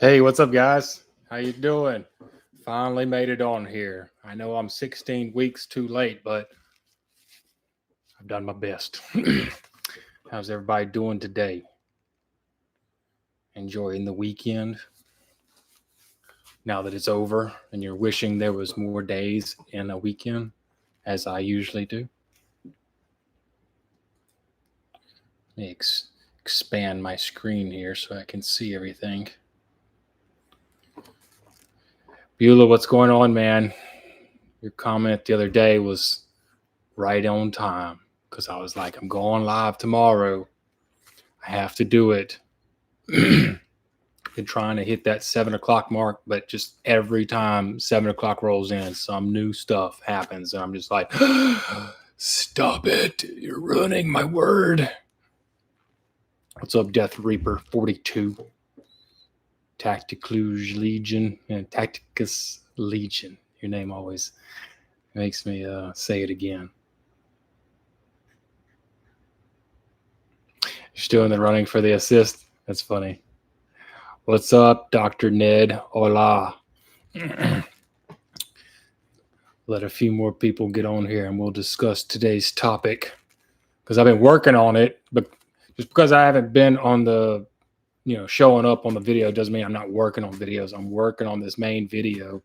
Hey, what's up, guys? How you doing? Finally made it on here. I know I'm 16 weeks too late, but I've done my best. How's everybody doing today? Enjoying the weekend now that it's over and you're wishing there was more days in a weekend, as I usually do? Let me expand my screen here so I can see everything. Beulah, what's going on, man? Your comment the other day was right on time because I was like, I'm going live tomorrow. I have to do it. Been trying to hit that 7 o'clock mark, but just every time 7 o'clock rolls in, some new stuff happens. And I'm just like, stop it. You're ruining my word. What's up, Death Reaper 42? Tacticus Legion and Tacticus Legion. Your name always makes me say it again. You're still in the running for the assist? That's funny. What's up, Dr. Ned? Hola. Let a few more people get on here and we'll discuss today's topic. Because I've been working on it, but just because I haven't been on the, showing up on the video doesn't mean I'm not working on videos. I'm working on this main video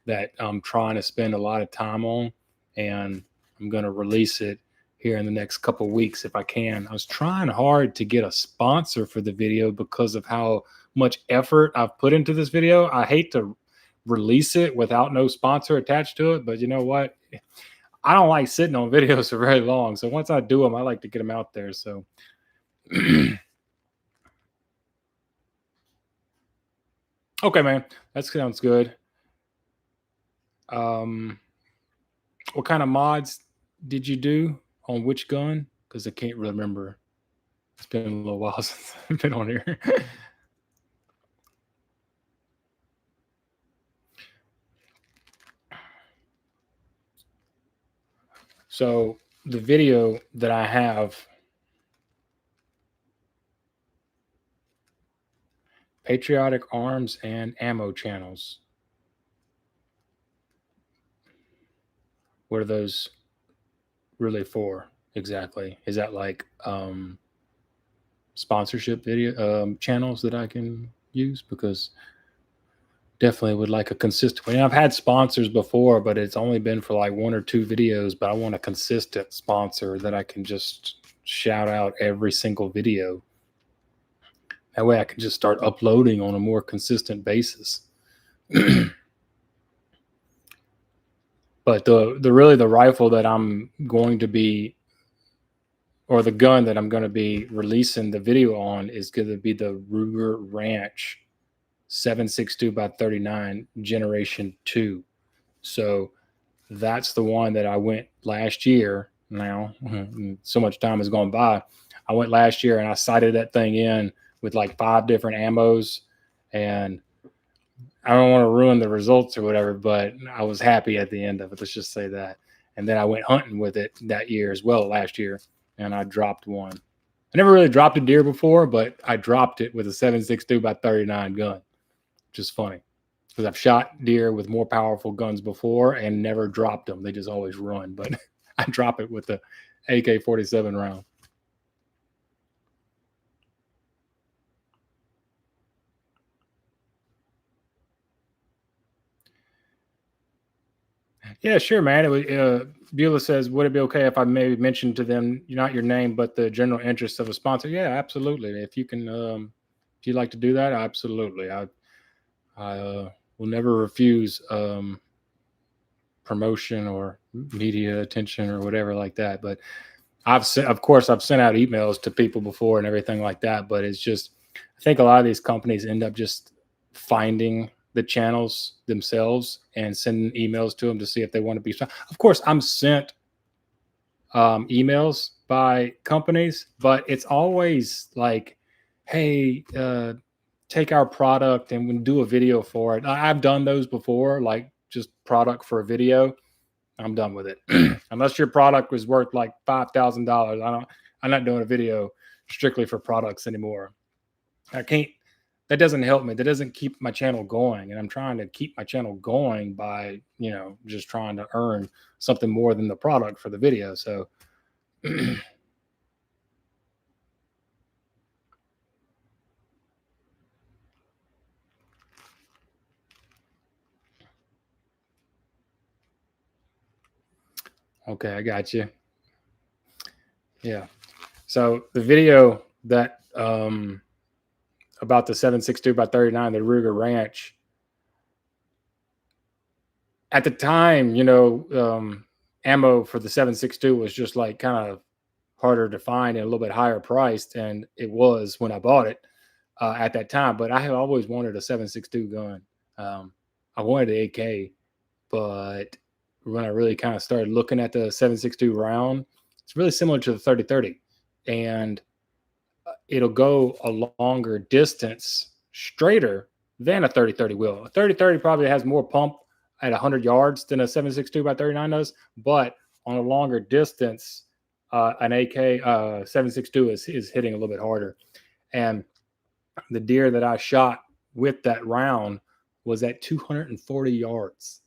that I'm trying to spend a lot of time on, and I'm going to release it here in the next couple of weeks if I can. I was trying hard to get a sponsor for the video because of how much effort I've put into this video. I hate to release it without no sponsor attached to it, but you know what? I don't like sitting on videos for very long. So once I do them, I like to get them out there. So okay, man, that sounds good. What kind of mods did you do on which gun? Because I can't remember. It's been a little while since I've been on here. So the video that I have, Patriotic Arms and Ammo Channels. What are those really for exactly? Is that like sponsorship video channels that I can use? Because definitely would like a consistent one. I've had sponsors before, but it's only been for like 1 or 2 videos, but I want a consistent sponsor that I can just shout out every single video. That way I can just start uploading on a more consistent basis. But the rifle that I'm going to be, or the gun that I'm going to be releasing the video on, is going to be the Ruger Ranch 7.62x39 Generation 2. So that's the one that I went last year. Now, so much time has gone by. I went last year and I sighted that thing in with like 5 different ammos, and I don't want to ruin the results or whatever, but I was happy at the end of it. Let's just say that. And then I went hunting with it that year as well, last year, and I dropped one. I never really dropped a deer before, but I dropped it with a 7.62x39 gun, which is funny because I've shot deer with more powerful guns before and never dropped them. They just always run, but I drop it with the AK-47 round. Yeah, sure, man. It was, Beulah says, would it be okay if I maybe mentioned to them, not your name, but the general interest of a sponsor? Yeah, absolutely. If you can, if you'd like to do that, absolutely. I will never refuse promotion or media attention or whatever like that. But of course, I've sent out emails to people before and everything like that. But it's just, I think a lot of these companies end up just finding the channels themselves and sending emails to them to see if they want to be. Of course, I'm sent emails by companies, but it's always like, hey, take our product and we do a video for it. I've done those before, like just product for a video. I'm done with it. Unless your product was worth like $5,000, I'm not doing a video strictly for products anymore. I can't. That doesn't help me. That doesn't keep my channel going, and I'm trying to keep my channel going by just trying to earn something more than the product for the video. So okay, I got you. Yeah. So the video that about the 7.62 by 39, the Ruger Ranch, at the time, ammo for the 7.62 was just like kind of harder to find and a little bit higher priced, and it was when I bought it at that time. But I have always wanted a 7.62 gun. I wanted an AK, but when I really kind of started looking at the 7.62 round, it's really similar to the 30-30, and it'll go a longer distance straighter than a 30-30 will. A 30-30 probably has more pump at 100 yards than a 7.62 by 39 does, but on a longer distance, an AK 7.62 is hitting a little bit harder. And the deer that I shot with that round was at 240 yards.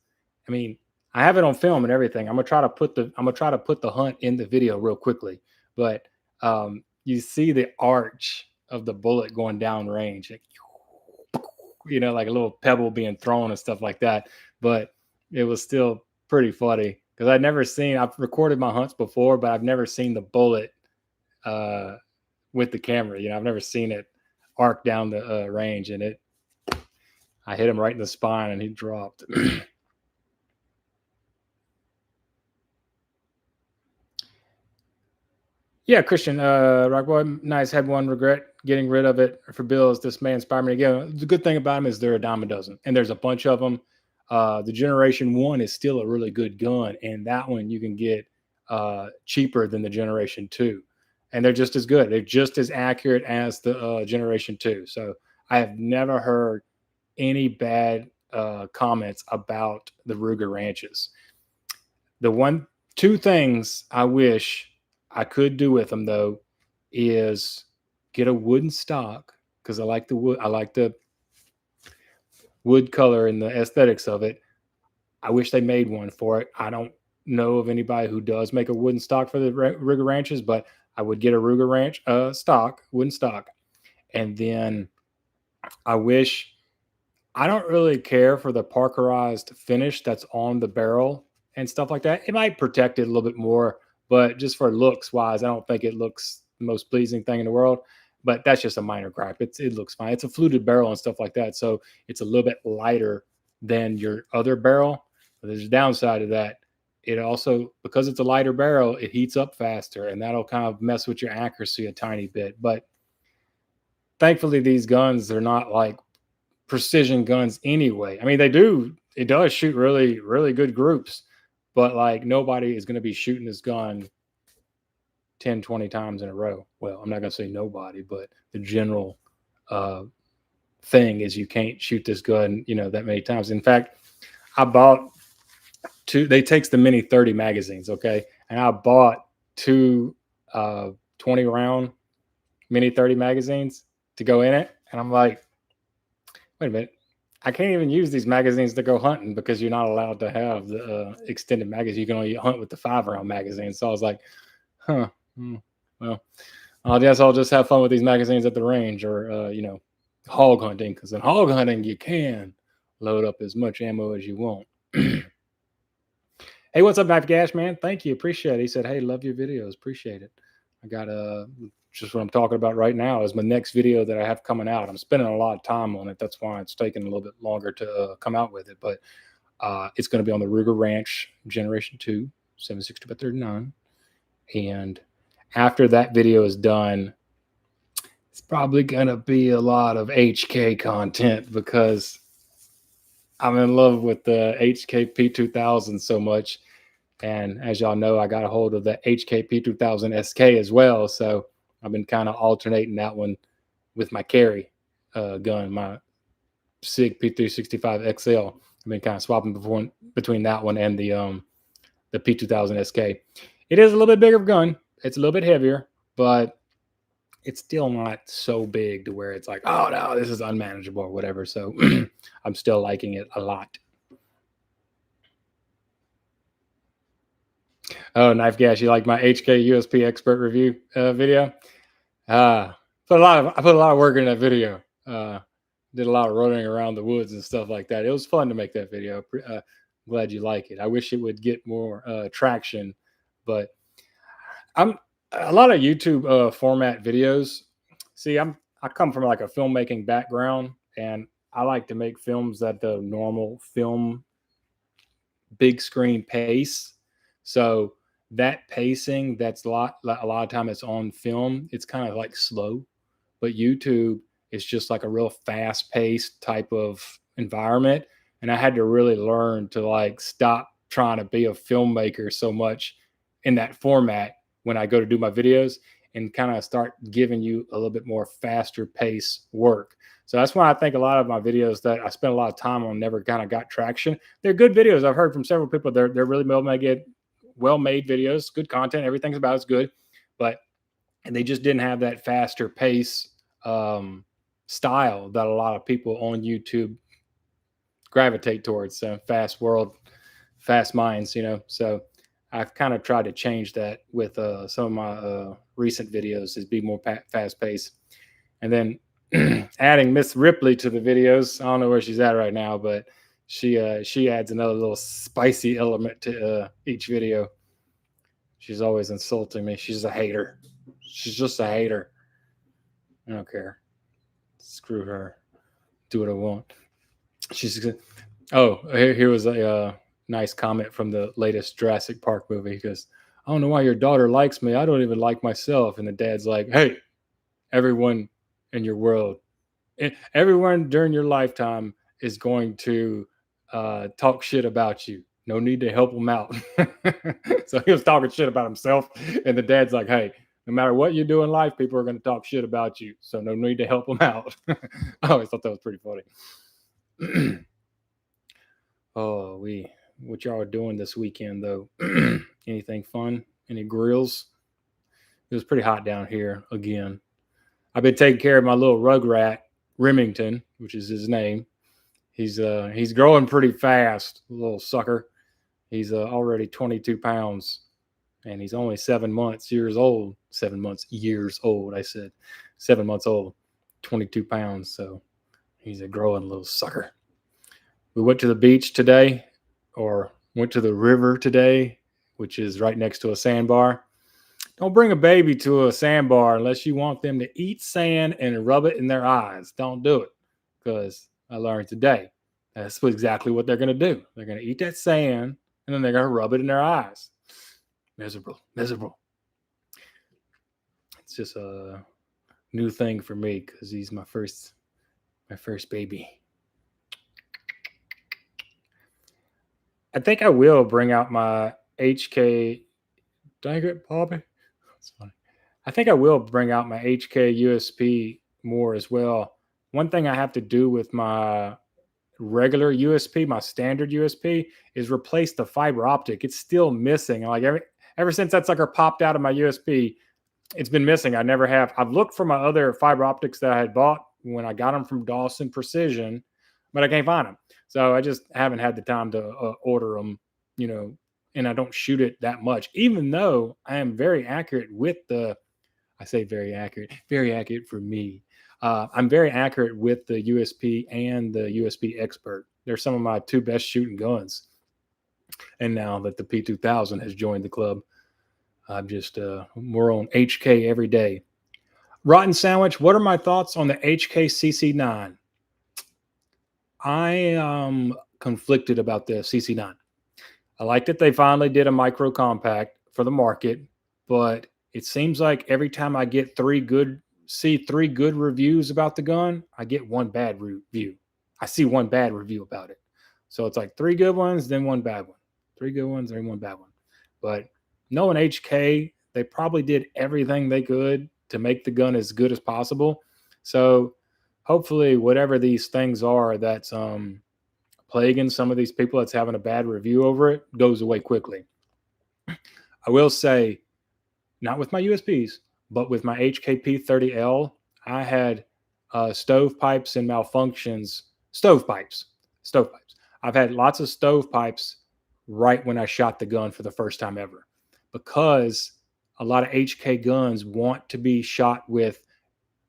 I mean, I have it on film and everything. I'm gonna try to put the hunt in the video real quickly, but you see the arch of the bullet going down range, like a little pebble being thrown and stuff like that. But it was still pretty funny because I've recorded my hunts before, but I've never seen the bullet with the camera. I've never seen it arc down the range, and I hit him right in the spine and he dropped. Yeah, Christian, Rockboy, nice. Had one regret getting rid of it for bills. This may inspire me again. The good thing about them is they're a dime a dozen, and there's a bunch of them. The Generation 1 is still a really good gun, and that one you can get cheaper than the Generation 2. And they're just as good. They're just as accurate as the Generation 2. So I have never heard any bad comments about the Ruger Ranches. Two things I wish I could do with them though is get a wooden stock because I like the wood. I like the wood color and the aesthetics of it. I wish they made one for it. I don't know of anybody who does make a wooden stock for the Ruger Ranches, but I would get a Ruger Ranch wooden stock. And then I don't really care for the parkerized finish that's on the barrel and stuff like that. It might protect it a little bit more, but just for looks wise, I don't think it looks the most pleasing thing in the world. But that's just a minor gripe. It looks fine. It's a fluted barrel and stuff like that, so it's a little bit lighter than your other barrel. But there's a downside to that. It also, because it's a lighter barrel, it heats up faster, and that'll kind of mess with your accuracy a tiny bit. But thankfully, these guns are not like precision guns anyway. I mean, it does shoot really, really good groups, but like nobody is going to be shooting this gun 10, 20 times in a row. Well, I'm not going to say nobody, but the general thing is you can't shoot this gun, that many times. In fact, I bought they takes the mini 30 magazines. Okay. And I bought two 20 round mini 30 magazines to go in it. And I'm like, wait a minute. I can't even use these magazines to go hunting because you're not allowed to have the extended magazine. You can only hunt with the 5-round magazine. So I was like, well, I guess I'll just have fun with these magazines at the range or, hog hunting. Because in hog hunting, you can load up as much ammo as you want. Hey, what's up, Knife Gash, man? Thank you. Appreciate it. He said, hey, love your videos. Appreciate it. I got just what I'm talking about right now is my next video that I have coming out. I'm spending a lot of time on it. That's why it's taking a little bit longer to come out with it. But it's going to be on the Ruger Ranch Generation 2, 760 by 39. And after that video is done, it's probably going to be a lot of HK content because I'm in love with the HK P2000 so much. And as y'all know, I got a hold of the HK P2000 SK as well. So I've been kind of alternating that one with my carry gun, my SIG P365 XL. I've been kind of swapping between that one and the P2000 SK. It is a little bit bigger gun. It's a little bit heavier, but it's still not so big to where it's like, oh no, this is unmanageable or whatever. So I'm still liking it a lot. Oh, Knife Gas, you like my HK USP expert review video? I put a lot of work in that video. Did a lot of running around the woods and stuff like that. It was fun to make that video. Glad you like it. I wish it would get more traction, but I'm a lot of YouTube format videos. See, I come from like a filmmaking background, and I like to make films at the normal film big screen pace. So that pacing, that's a lot of time it's on film, it's kind of like slow, but YouTube is just like a real fast paced type of environment. And I had to really learn to like stop trying to be a filmmaker so much in that format when I go to do my videos and kind of start giving you a little bit more faster pace work. So that's why I think a lot of my videos that I spent a lot of time on never kind of got traction. They're good videos. I've heard from several people they're really well-made videos, good content, everything's about as good, but and they just didn't have that faster pace style that a lot of people on YouTube gravitate towards. Fast world, fast minds, So I've kind of tried to change that with some of my recent videos, is be more fast paced. And then adding Miss Ripley to the videos. I don't know where she's at right now, but she adds another little spicy element to each video. She's always insulting me. She's a hater. She's just a hater. I don't care. Screw her. Do what I want. Here was a nice comment from the latest Jurassic Park movie. He goes, I don't know why your daughter likes me. I don't even like myself. And the dad's like, hey, everyone in your world, everyone during your lifetime is going to talk shit about you. No need to help him out. So he was talking shit about himself. And the dad's like, hey, no matter what you do in life, people are going to talk shit about you. So no need to help him out. I always thought that was pretty funny. What y'all are doing this weekend though? Anything fun? Any grills? It was pretty hot down here again. I've been taking care of my little rugrat, Remington, which is his name. He's growing pretty fast, little sucker. He's already 22 pounds, and he's only 7 months, years old. 7 months, years old. I said 7 months old, 22 pounds. So he's a growing little sucker. We went to the beach today, or went to the river today, which is right next to a sandbar. Don't bring a baby to a sandbar unless you want them to eat sand and rub it in their eyes. Don't do it, because I learned today that's exactly what they're going to do. They're going to eat that sand and then they're going to rub it in their eyes. Miserable. It's just a new thing for me because he's my first baby. I think I will bring out my HK. Dang it, Bobby. That's funny. I think I will bring out my HK USP more as well. One thing I have to do with my regular USP, my standard USP, is replace the fiber optic. It's still missing. Like ever since that sucker popped out of my USP, it's been missing. I never have. I've looked for my other fiber optics that I had bought when I got them from Dawson Precision, but I can't find them. So I just haven't had the time to order them, and I don't shoot it that much, even though I am very accurate with I say very accurate for me. I'm very accurate with the USP and the USP Expert. They're some of my two best shooting guns. And now that the P2000 has joined the club, I'm just more on HK every day. Rotten Sandwich, what are my thoughts on the HK CC9? I am conflicted about the CC9. I like that they finally did a micro compact for the market, but it seems like every time I get three good reviews about the gun, I get one bad review. I see one bad review about it. So it's like three good ones, then one bad one. Three good ones, then one bad one. But knowing HK, they probably did everything they could to make the gun as good as possible. So hopefully whatever these things are that's plaguing some of these people that's having a bad review over it goes away quickly. I will say, not with my USPs, but with my HKP30L, I had stovepipes and malfunctions. Stovepipes. I've had lots of stovepipes right when I shot the gun for the first time ever, because a lot of HK guns want to be shot with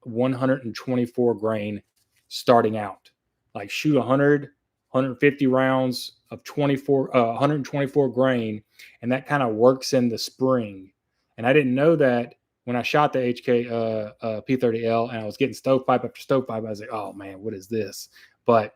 124 grain starting out. Like shoot 100, 150 rounds of 124 grain, and that kind of works in the spring. And I didn't know that when I shot the HK P30L and I was getting stovepipe after stovepipe. I was like, oh man, what is this? But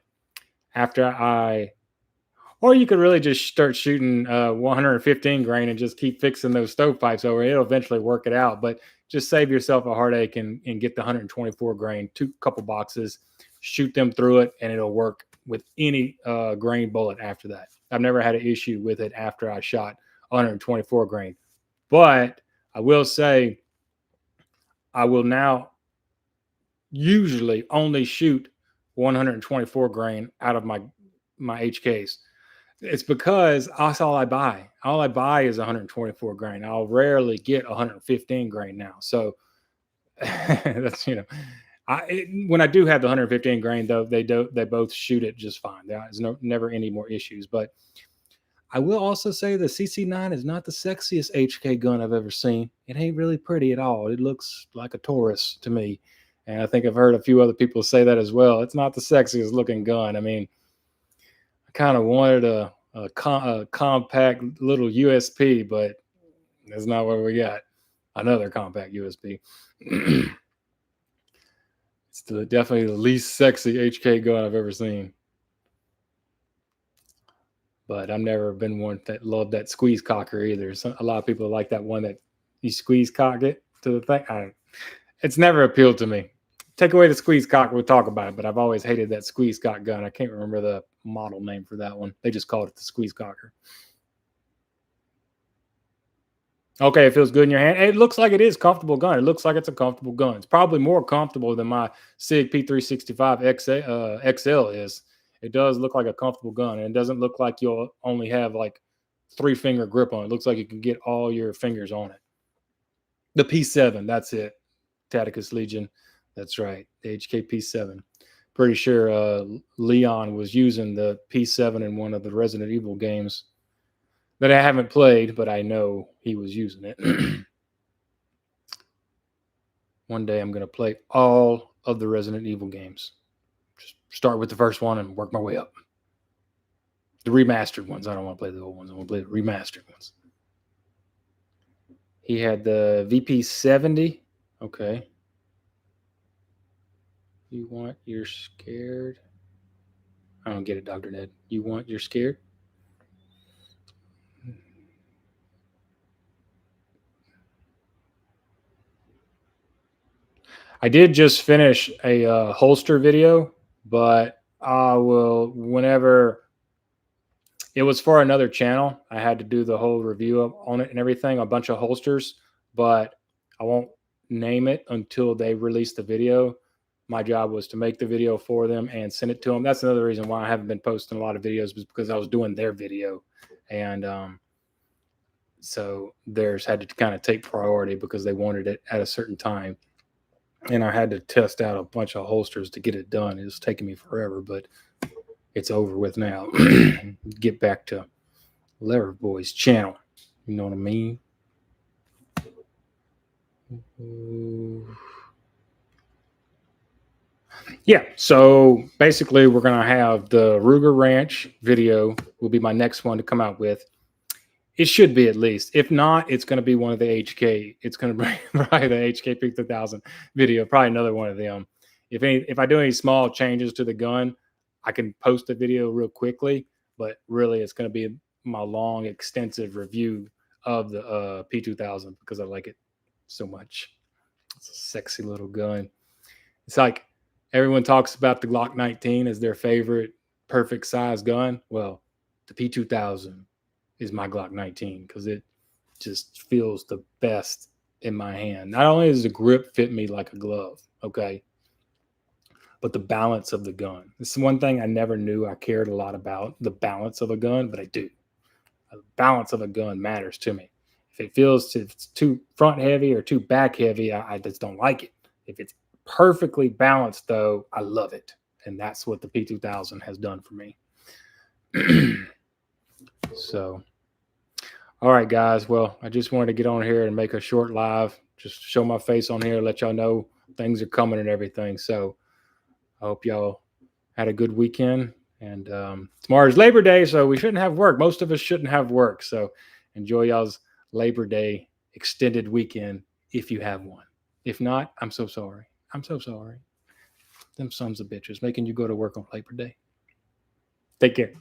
or you could really just start shooting 115 grain and just keep fixing those stovepipes over. It'll eventually work it out, but just save yourself a heartache and get the 124 grain, couple boxes, shoot them through it, and it'll work with any grain bullet after that. I've never had an issue with it after I shot 124 grain. But I will say, I will now usually only shoot 124 grain out of my HKs. It's because that's all I buy. All I buy is 124 grain. I'll rarely get 115 grain now. So that's, when I do have the 115 grain, though, they both shoot it just fine. There's never any more issues. But I will also say the CC9 is not the sexiest HK gun I've ever seen. It ain't really pretty at all. It looks like a Taurus to me. And I think I've heard a few other people say that as well. It's not the sexiest looking gun. I mean, I kind of wanted a compact little USP, but that's not what we got. Another compact USP. It's definitely the least sexy HK gun I've ever seen. But I've never been one that loved that squeeze cocker either. A lot of people like that one that you squeeze cock it to the thing. It's never appealed to me. Take away the squeeze cock, we'll talk about it. But I've always hated that squeeze cock gun. I can't remember the model name for that one. They just called it the squeeze cocker. Okay, it feels good in your hand. It looks like it is a comfortable gun. It looks like it's a comfortable gun. It's probably more comfortable than my SIG P365 XL is. It does look like a comfortable gun, and it doesn't look like you'll only have like 3-finger grip on it. It looks like you can get all your fingers on it. The P7, that's it. Tacticus Legion, that's right. The HK P7. Pretty sure Leon was using the P7 in one of the Resident Evil games that I haven't played, but I know he was using it. One day I'm going to play all of the Resident Evil games. Just start with the first one and work my way up. The remastered ones. I don't want to play the old ones. I want to play the remastered ones. He had the VP70. Okay. You want you're scared? I don't get it, Dr. Ned. You want you're scared? I did just finish a holster video, but I will whenever it was for another channel. I had to do the whole review on it and everything, a bunch of holsters, but I won't name it until they release the video. My job was to make the video for them and send it to them. That's another reason why I haven't been posting a lot of videos, was because I was doing their video. And so theirs had to kind of take priority because they wanted it at a certain time. And I had to test out a bunch of holsters to get it done. It was taking me forever, but it's over with now. Get back to Leverboy's channel. You know what I mean? Yeah. So basically, we're going to have the Ruger Ranch video, will be my next one to come out with. It should be at least. If not, it's going to be one of the HK. It's going to be probably the HK Peak 2000 video, probably another one of them. If I do any small changes to the gun, I can post a video real quickly. But really, it's going to be my long, extensive review of the P2000 because I like it so much. It's a sexy little gun. It's like everyone talks about the Glock 19 as their favorite perfect size gun. Well, the P2000 is my Glock 19 because it just feels the best in my hand. Not only does the grip fit me like a glove, okay, but the balance of the gun. It's one thing I never knew I cared a lot about, the balance of a gun, but I do. The balance of a gun matters to me. If it feels if it's too front heavy or too back heavy, I just don't like it. If it's perfectly balanced, though, I love it. And that's what the P2000 has done for me. So, all right, guys. Well, I just wanted to get on here and make a short live, just show my face on here, let y'all know things are coming and everything. So, I hope y'all had a good weekend. And tomorrow's Labor Day, so we shouldn't have work. Most of us shouldn't have work. So, enjoy y'all's Labor Day extended weekend if you have one. If not, I'm so sorry. I'm so sorry. Them sons of bitches making you go to work on Labor Day. Take care.